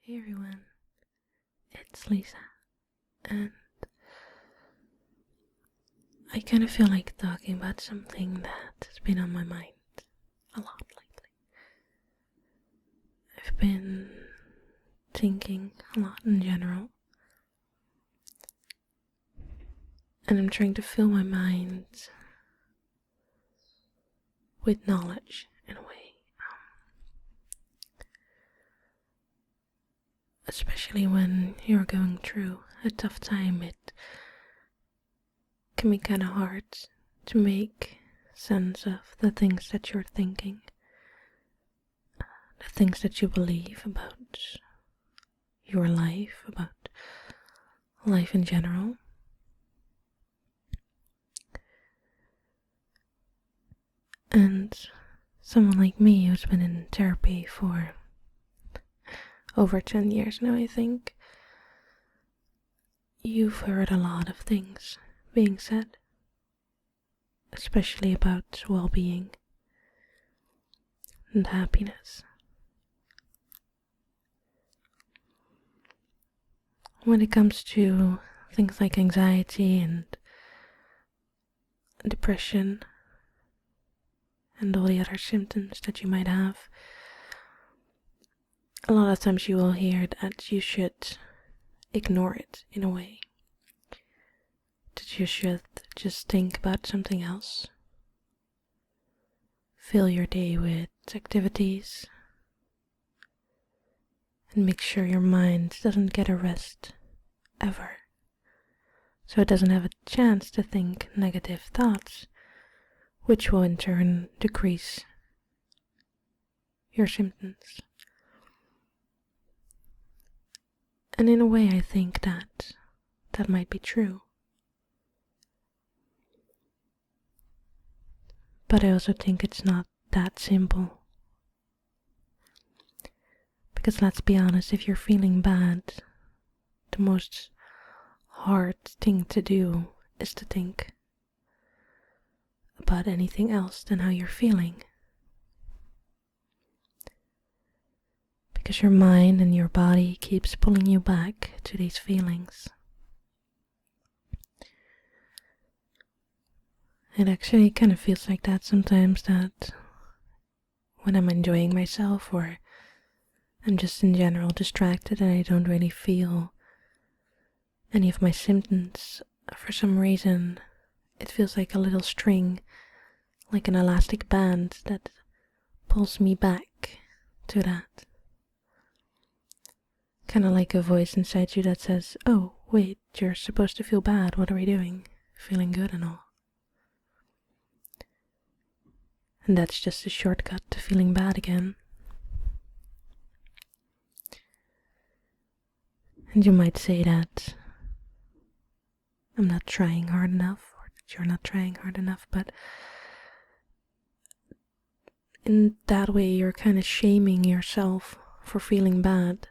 Hey everyone, it's Lisa, and I kind of feel like talking about something that has been on my mind a lot lately. I've been thinking a lot in general, and I'm trying to fill my mind with knowledge in a way. Especially when you're going through a tough time, it can be kind of hard to make sense of the things that you're thinking, the things that you believe about your life, about life in general. And someone like me who's been in therapy for over 10 years now, I think, you've heard a lot of things being said, especially about well-being and happiness. When it comes to things like anxiety and depression and all the other symptoms that you might have, a lot of times you will hear that you should ignore it in a way. That you should just think about something else. Fill your day with activities and make sure your mind doesn't get a rest ever, so it doesn't have a chance to think negative thoughts, which will in turn decrease your symptoms. And in a way, I think that might be true. But I also think it's not that simple. Because let's be honest, if you're feeling bad, the most hard thing to do is to think about anything else than how you're feeling. Because your mind and your body keeps pulling you back to these feelings. It actually kind of feels like that sometimes, that when I'm enjoying myself or I'm just in general distracted and I don't really feel any of my symptoms, for some reason it feels like a little string, like an elastic band that pulls me back to that. Kind of like a voice inside you that says, oh, wait, you're supposed to feel bad. What are we doing? Feeling good and all. And that's just a shortcut to feeling bad again. And you might say that I'm not trying hard enough, or that you're not trying hard enough, but in that way you're kind of shaming yourself for feeling bad.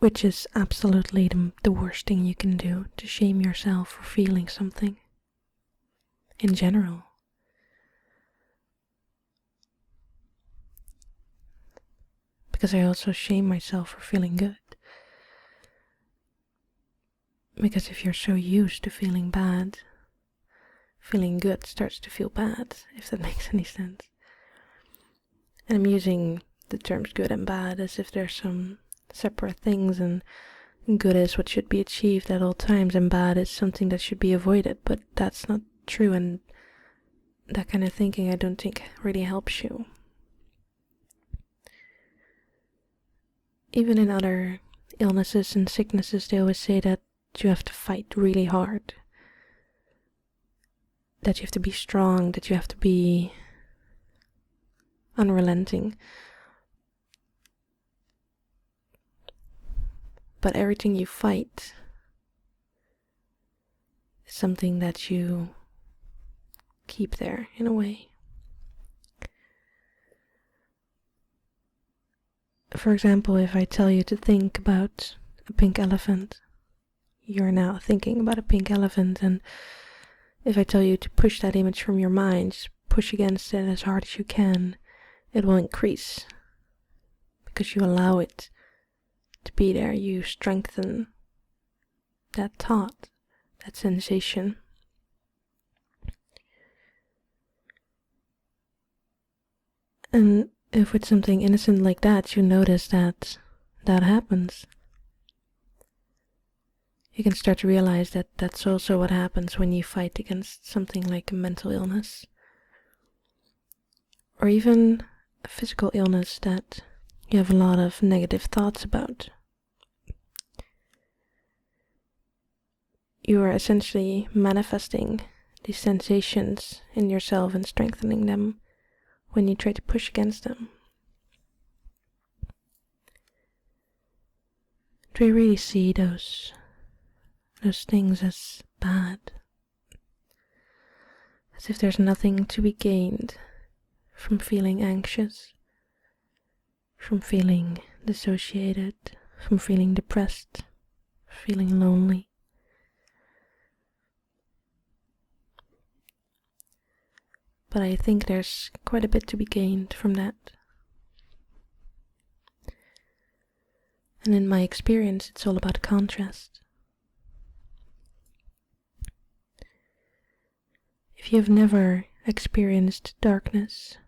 Which is absolutely the worst thing you can do, to shame yourself for feeling something. In general. Because I also shame myself for feeling good. Because if you're so used to feeling bad, feeling good starts to feel bad, if that makes any sense. And I'm using the terms good and bad as if there's some separate things, and good is what should be achieved at all times and bad is something that should be avoided, but that's not true, and that kind of thinking I don't think really helps you. Even in other illnesses and sicknesses, they always say that you have to fight really hard, that you have to be strong, that you have to be unrelenting. But everything you fight is something that you keep there in a way. For example, if I tell you to think about a pink elephant, you're now thinking about a pink elephant, and if I tell you to push that image from your mind, just push against it as hard as you can, it will increase. because you allow it to be there. You strengthen that thought, that sensation. And if with something innocent like that, you notice that that happens, you can start to realize that that's also what happens when you fight against something like a mental illness, or even a physical illness that you have a lot of negative thoughts about. You are essentially manifesting these sensations in yourself and strengthening them when you try to push against them. Do you really see those things as bad? As if there's nothing to be gained from feeling anxious, from feeling dissociated, from feeling depressed, feeling lonely. But I think there's quite a bit to be gained from that. And in my experience, it's all about contrast. If you've never experienced darkness,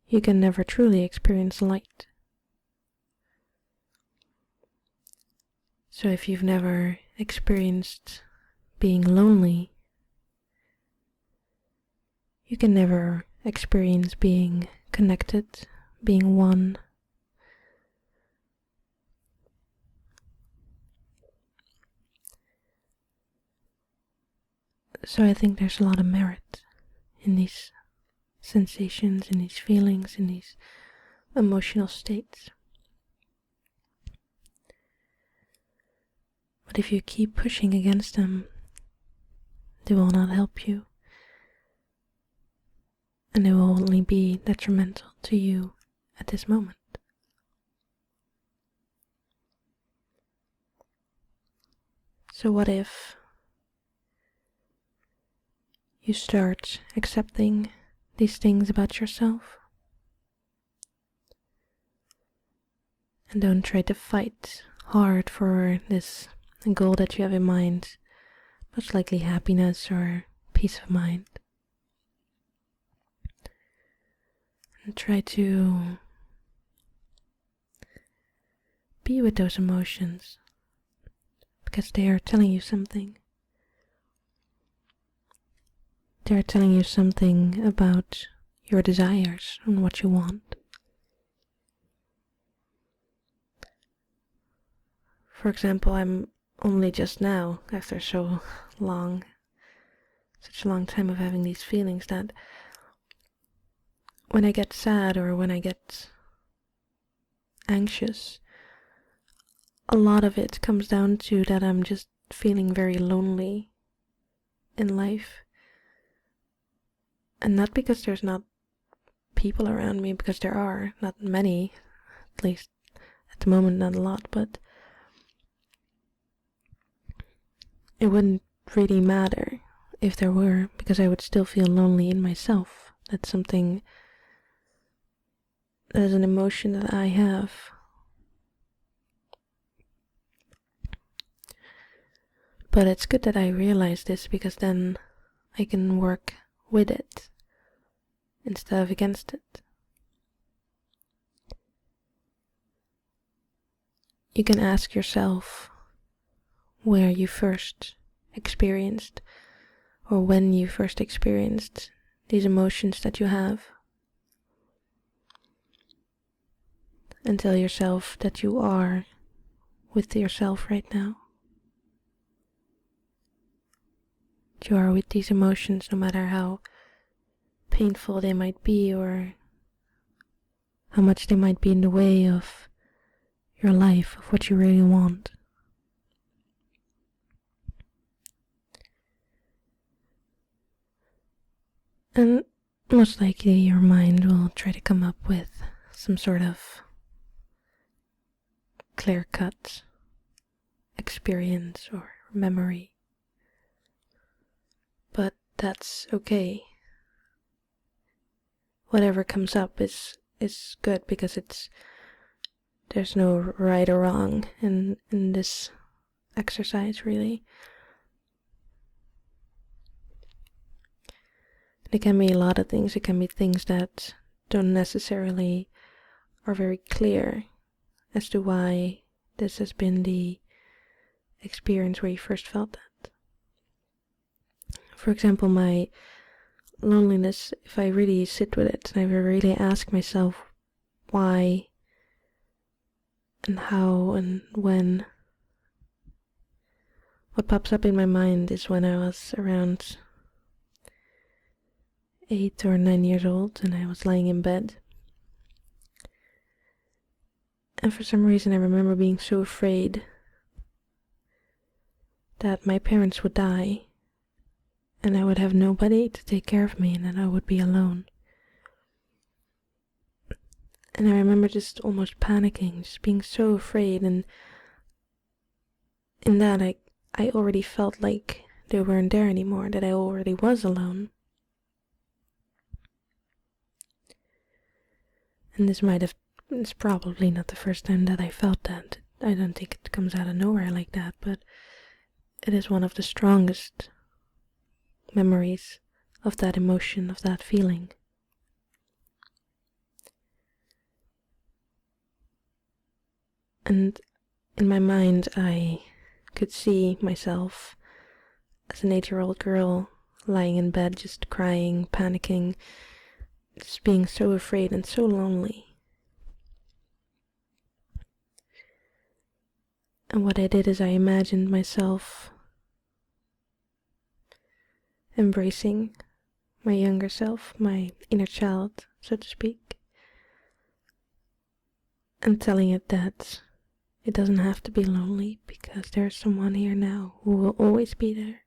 you can never truly experience light. So if you've never experienced being lonely, you can never experience being connected, being one. So I think there's a lot of merit in these sensations, in these feelings, in these emotional states. But if you keep pushing against them, they will not help you. And they will only be detrimental to you at this moment. So what if you start accepting these things about yourself and don't try to fight hard for this goal that you have in mind, most likely happiness or peace of mind, and try to be with those emotions because they are telling you something. They're telling you something about your desires and what you want. For example, I'm only just now, after such a long time of having these feelings, that when I get sad or when I get anxious, a lot of it comes down to that I'm just feeling very lonely in life. And not because there's not people around me, because there are, not many, at least at the moment not a lot, but it wouldn't really matter if there were, because I would still feel lonely in myself. That's something, that is an emotion that I have. But it's good that I realize this, because then I can work with it instead of against it. You can ask yourself where you first experienced, or when you first experienced these emotions that you have, and tell yourself that you are with yourself right now. That you are with these emotions no matter how painful they might be or how much they might be in the way of your life, of what you really want. And most likely your mind will try to come up with some sort of clear-cut experience or memory. But that's okay. Whatever comes up is good, because it's there's no right or wrong in this exercise, really. It can be a lot of things. It can be things that don't necessarily are very clear as to why this has been the experience where you first felt that. For example, my loneliness, if I really sit with it and I really ask myself why and how and when, what pops up in my mind is when I was around 8 or 9 years old and I was lying in bed. And for some reason I remember being so afraid that my parents would die and I would have nobody to take care of me and that I would be alone. And I remember just almost panicking, just being so afraid, and in that I already felt like they weren't there anymore, that I already was alone. And it's probably not the first time that I felt that. I don't think it comes out of nowhere like that, but it is one of the strongest memories of that emotion, of that feeling. And in my mind, I could see myself as an 8-year-old girl lying in bed, just crying, panicking, just being so afraid and so lonely. And what I did is I imagined myself embracing my younger self, my inner child, so to speak, and telling it that it doesn't have to be lonely because there's someone here now who will always be there.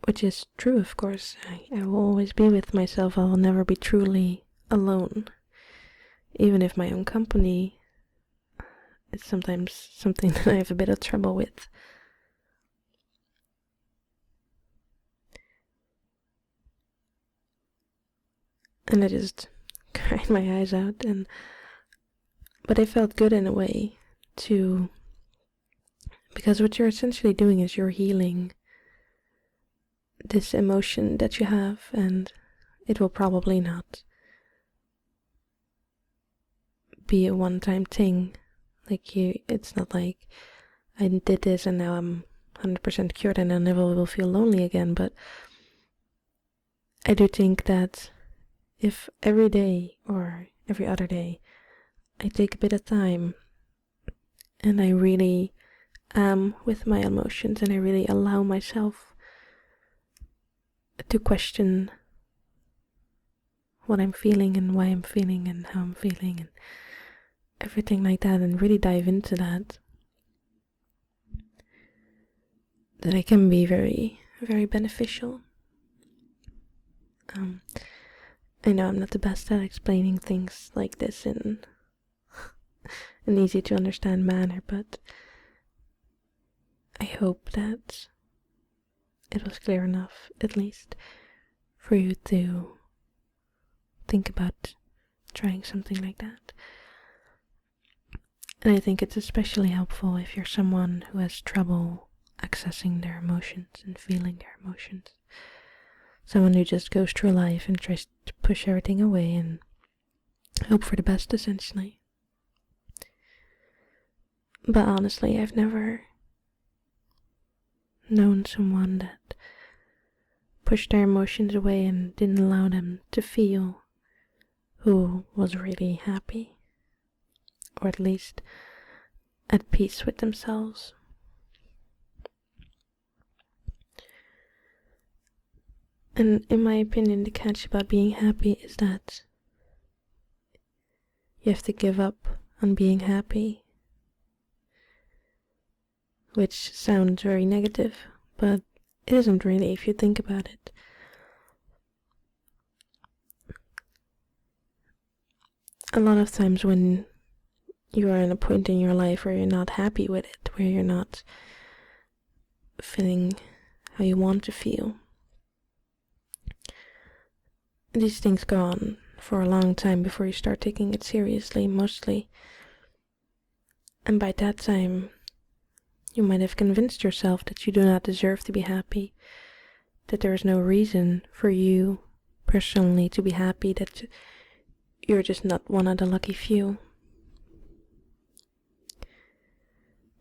Which is true, of course. I will always be with myself. I will never be truly alone. Even if my own company is sometimes something that I have a bit of trouble with. And I just cried my eyes out, but I felt good in a way too, because what you're essentially doing is you're healing this emotion that you have, and it will probably not be a one-time thing. It's not like I did this and now I'm 100% cured and I never will feel lonely again, but I do think that if every day or every other day I take a bit of time and I really am with my emotions and I really allow myself to question what I'm feeling and why I'm feeling and how I'm feeling and everything like that, and really dive into that it can be very, very beneficial. I know I'm not the best at explaining things like this in an easy to understand manner, but I hope that it was clear enough, at least, for you to think about trying something like that. And I think it's especially helpful if you're someone who has trouble accessing their emotions and feeling their emotions. Someone who just goes through life and tries to push everything away and hope for the best, essentially. But honestly, I've never known someone that pushed their emotions away and didn't allow them to feel who was really happy, or at least at peace with themselves. And in my opinion, the catch about being happy is that you have to give up on being happy, which sounds very negative, but it isn't really if you think about it. A lot of times when you are in a point in your life where you're not happy with it, where you're not feeling how you want to feel, these things go on for a long time before you start taking it seriously, mostly. And by that time, you might have convinced yourself that you do not deserve to be happy, that there is no reason for you personally to be happy, that you're just not one of the lucky few.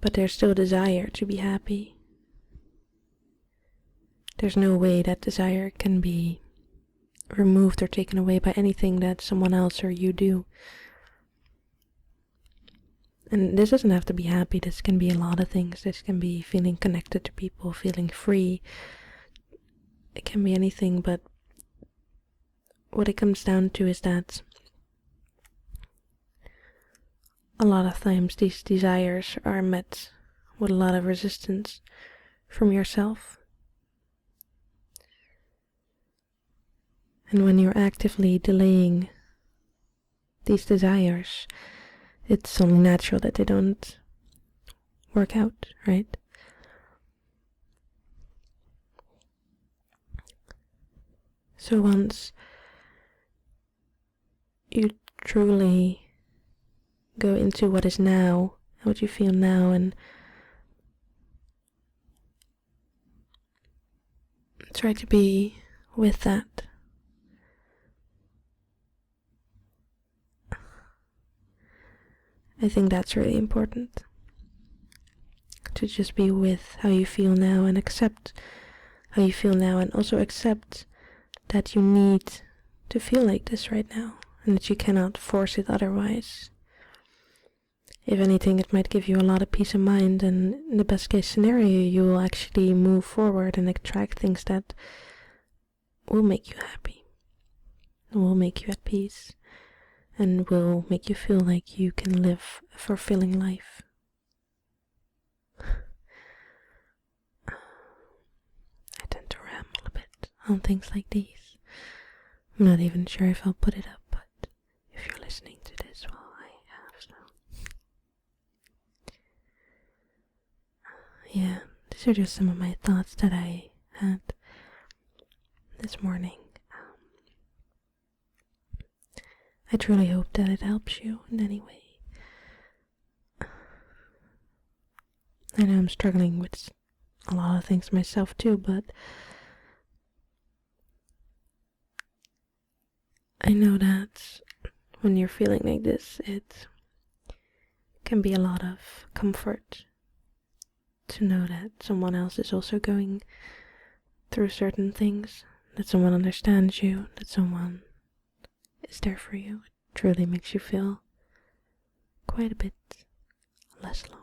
But there's still a desire to be happy. There's no way that desire can be removed or taken away by anything that someone else or you do. And this doesn't have to be happy. This can be a lot of things. This can be feeling connected to people, feeling free. It can be anything, but what it comes down to is that a lot of times these desires are met with a lot of resistance from yourself. And when you're actively delaying these desires, it's only natural that they don't work out, right? So once you truly go into what is now, what you feel now, and try to be with that, I think that's really important. To just be with how you feel now and accept how you feel now, and also accept that you need to feel like this right now and that you cannot force it otherwise. If anything, it might give you a lot of peace of mind, and in the best case scenario, you will actually move forward and attract things that will make you happy, will make you at peace, and will make you feel like you can live a fulfilling life. I tend to ramble a bit on things like these. I'm not even sure if I'll put it up, but if you're listening to this while I have so. Yeah, these are just some of my thoughts that I had this morning. I truly hope that it helps you in any way. I know I'm struggling with a lot of things myself too, but I know that when you're feeling like this, it can be a lot of comfort to know that someone else is also going through certain things, that someone understands you, that someone is there for you. It truly makes you feel quite a bit less alone.